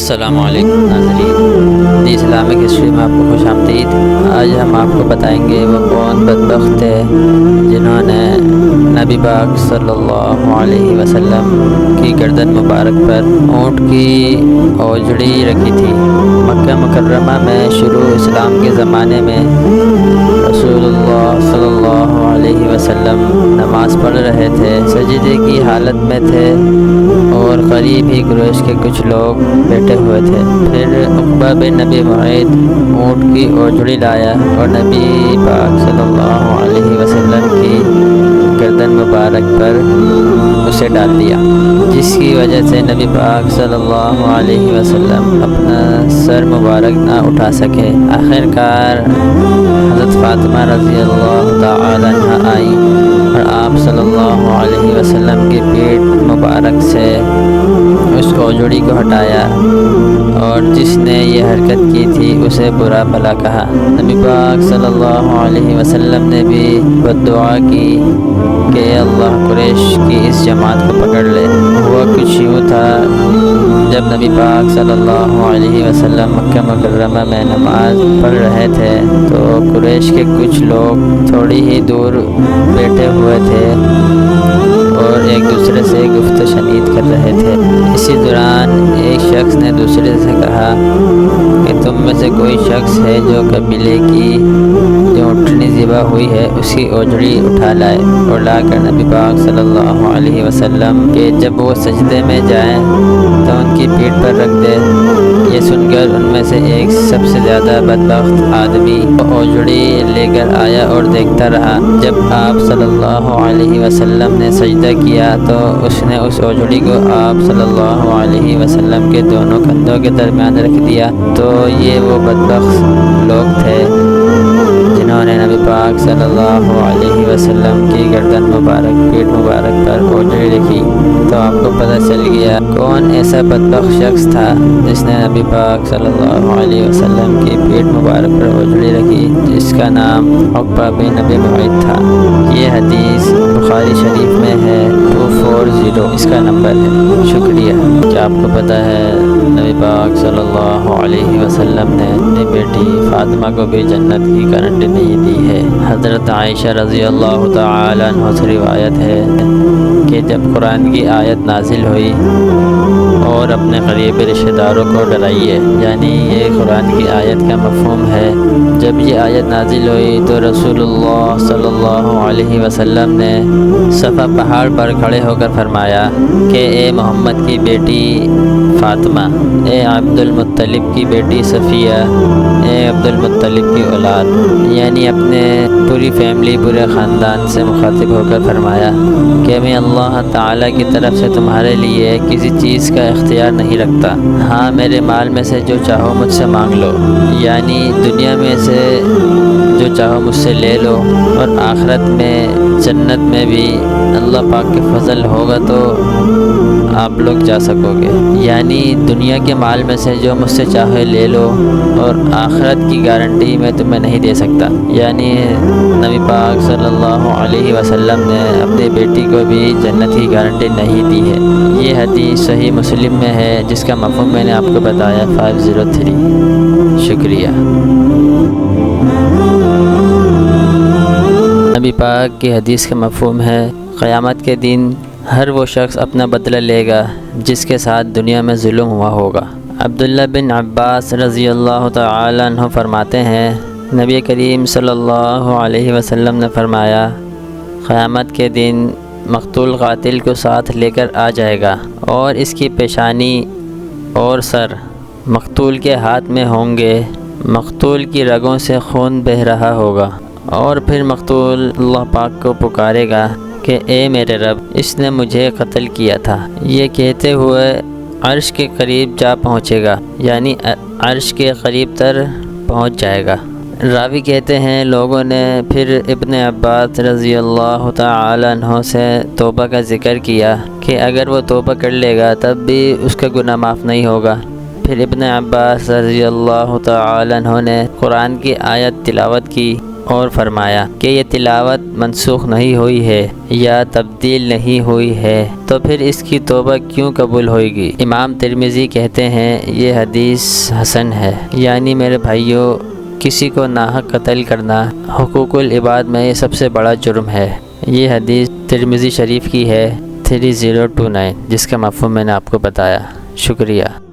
السلام علیکم ناظرین، دی اسلامک ہسٹری میں آپ کو خوش آمدید۔ آج ہم آپ کو بتائیں گے وہ کون بدبخت ہے جنہوں نے نبی پاک صلی اللہ علیہ وسلم کی گردن مبارک پر اونٹ کی اوجڑی رکھی تھی۔ مکہ مکرمہ میں شروع اسلام کے زمانے میں رسول اللہ صلی اللہ علیہ وسلم نماز پڑھ رہے تھے، سجدے کی حالت میں تھے اور قریب ہی قریش کے کچھ لوگ بیٹھے ہوئے تھے۔ پھر عقبہ بن نبی معیط اونٹ کی اوجڑی لایا اور نبی پاک صلی اللہ علیہ وسلم کی گردن مبارک پر اسے ڈال دیا، جس کی وجہ سے نبی پاک صلی اللہ علیہ وسلم اپنا سر مبارک نہ اٹھا سکے۔ آخر کار حضرت فاطمہ رضی اللہ تعالی عنہ آئی اور آپ صلی اللہ علیہ وسلم کی پیٹھ مبارک سے اس اوجڑی کو ہٹایا اور جس نے یہ حرکت کی تھی اسے برا بھلا کہا۔ نبی پاک صلی اللہ علیہ وسلم نے بھی بددعا کی کہ اللہ قریش کی اس جماعت کو پکڑ لے۔ ہوا کچھ یوں تھا، جب نبی پاک صلی اللہ علیہ وسلم مکہ مکرمہ میں نماز پڑھ رہے تھے تو قریش کے کچھ لوگ تھوڑی ہی دور بیٹھے ہوئے تھے اور ایک دوسرے سے گفت و شنید کر رہے تھے۔ اسی دوران ایک شخص نے دوسرے سے کہا کہ تم میں سے کوئی شخص ہے جو قبیلے کی جو اونٹنی ذبح ہوئی ہے اس کی اوجڑی اٹھا لائے اور لا کر نبی پاک صلی اللہ علیہ وسلم کہ جب وہ سجدے میں جائیں تو ان کی پیٹھ پر رکھ دے۔ یہ سن کر ان میں سے ایک سب سے زیادہ بدبخت آدمی اوجڑی لے کر آیا اور دیکھتا رہا۔ جب آپ صلی اللہ علیہ وسلم نے سجدہ کیا تو اس نے اس اوجڑی کو آپ صلی اللہ علیہ وسلم کے دونوں کندھوں کے درمیان رکھ دیا۔ تو یہ وہ بدبخت لوگ تھے جنہوں نے نبی پاک صلی اللہ علیہ وسلم کی گردن مبارک پیٹھ مبارک پر اوجڑی رکھی۔ تو آپ کو پتہ چل گیا کون ایسا بدبخت شخص تھا جس نے نبی پاک صلی اللہ علیہ وسلم کی پیٹھ مبارک پر اوجڑی رکھی، جس کا نام عقبہ بن نبی معیط تھا۔ یہ حدیث بخاری شریف میں ہے 240، اس کا نمبر ہے۔ شکریہ۔ کیا آپ کو پتہ ہے نبی پاک صلی اللہ علیہ وسلم نے اپنی بیٹی فاطمہ کو بھی جنت کی گارنٹی نہیں دی ہے؟ حضرت عائشہ رضی اللہ تعالی عنہ سے روایت ہے کہ جب قرآن کی آیت نازل ہوئی اور اپنے قریبی رشتہ داروں کو ڈرائیے، یعنی یہ قرآن کی آیت کا مفہوم ہے۔ جب یہ آیت نازل ہوئی تو رسول اللہ صلی اللہ علیہ وسلم نے صفا پہاڑ پر کھڑے ہو کر فرمایا کہ اے محمد کی بیٹی فاطمہ، اے عبد المطلب کی بیٹی صفیہ، اے عبد المطلب کی اولاد، یعنی اپنے پوری فیملی پورے خاندان سے مخاطب ہو کر فرمایا کہ میں اللہ تعالیٰ کی طرف سے تمہارے لیے کسی چیز کا اختیار نہیں رکھتا۔ ہاں، میرے مال میں سے جو چاہو مجھ سے مانگ لو، یعنی دنیا میں سے جو چاہو مجھ سے لے لو، اور آخرت میں جنت میں بھی اللہ پاک کے فضل ہوگا تو آپ لوگ جا سکو گے۔ یعنی دنیا کے مال میں سے جو مجھ سے چاہے لے لو، اور آخرت کی گارنٹی میں تمہیں نہیں دے سکتا۔ یعنی نبی پاک صلی اللہ علیہ وسلم نے اپنی بیٹی کو بھی جنت کی گارنٹی نہیں دی ہے۔ یہ حدیث صحیح مسلم میں ہے، جس کا مفہوم میں نے آپ کو بتایا 503۔ شکریہ۔ نبی پاک کی حدیث کا مفہوم ہے قیامت کے دن ہر وہ شخص اپنا بدلہ لے گا جس کے ساتھ دنیا میں ظلم ہوا ہوگا۔ عبداللہ بن عباس رضی اللہ تعالی عنہ فرماتے ہیں نبی کریم صلی اللہ علیہ وسلم نے فرمایا قیامت کے دن مقتول قاتل کو ساتھ لے کر آ جائے گا اور اس کی پیشانی اور سر مقتول کے ہاتھ میں ہوں گے، مقتول کی رگوں سے خون بہہ رہا ہوگا، اور پھر مقتول اللہ پاک کو پکارے گا کہ اے میرے رب، اس نے مجھے قتل کیا تھا۔ یہ کہتے ہوئے عرش کے قریب جا پہنچے گا، یعنی عرش کے قریب تر پہنچ جائے گا۔ راوی کہتے ہیں لوگوں نے پھر ابن عباس رضی اللہ تعالی عنہ سے توبہ کا ذکر کیا کہ اگر وہ توبہ کر لے گا تب بھی اس کا گناہ معاف نہیں ہوگا۔ پھر ابن عباس رضی اللہ تعالی عنہ نے قرآن کی آیت تلاوت کی اور فرمایا کہ یہ تلاوت منسوخ نہیں ہوئی ہے یا تبدیل نہیں ہوئی ہے تو پھر اس کی توبہ کیوں قبول ہوئے گی؟ امام ترمذی کہتے ہیں یہ حدیث حسن ہے، یعنی میرے بھائیوں، کسی کو ناحق قتل کرنا حقوق العباد میں یہ سب سے بڑا جرم ہے۔ یہ حدیث ترمذی شریف کی ہے 3029، جس کا مفہوم میں نے آپ کو بتایا۔ شکریہ۔